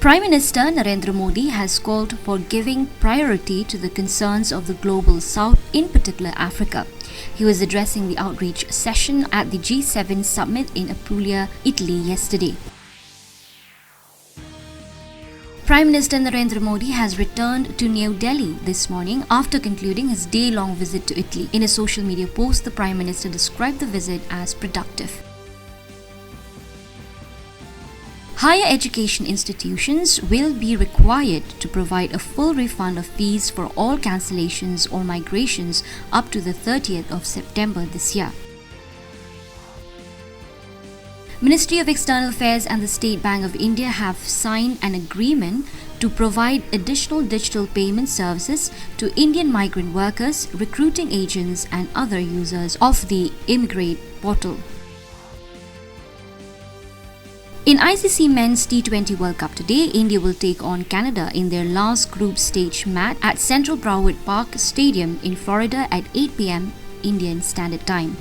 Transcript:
Prime Minister Narendra Modi has called for giving priority to the concerns of the global south, in particular Africa. He was addressing the outreach session at the G7 summit in Apulia, Italy yesterday. Prime Minister Narendra Modi has returned to New Delhi this morning after concluding his day-long visit to Italy. In a social media post, the Prime Minister described the visit as productive. Higher education institutions will be required to provide a full refund of fees for all cancellations or migrations up to the 30th of September this year. Ministry of External Affairs and the State Bank of India have signed an agreement to provide additional digital payment services to Indian migrant workers, recruiting agents and other users of the Immigrate portal. In ICC Men's T20 World Cup today, India will take on Canada in their last group stage match at Central Broward Park Stadium in Florida at 8 p.m. Indian Standard Time.